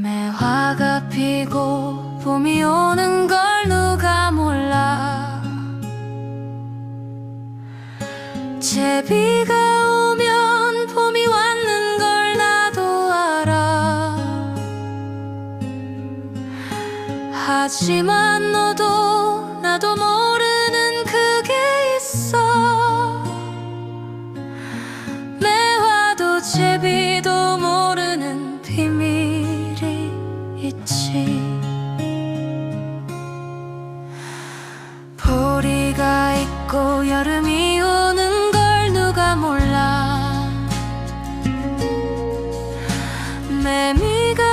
매화가 피고 봄이 오는 걸 누가 몰라. 제비가 오면 봄이 왔는 걸 나도 알아. 하지만 너도 나도 모르는 그게 있어. 매화도 제비도 모르는 비밀이 있지. 보리가 있고 여름이 오는 걸 누가 몰라. 매미가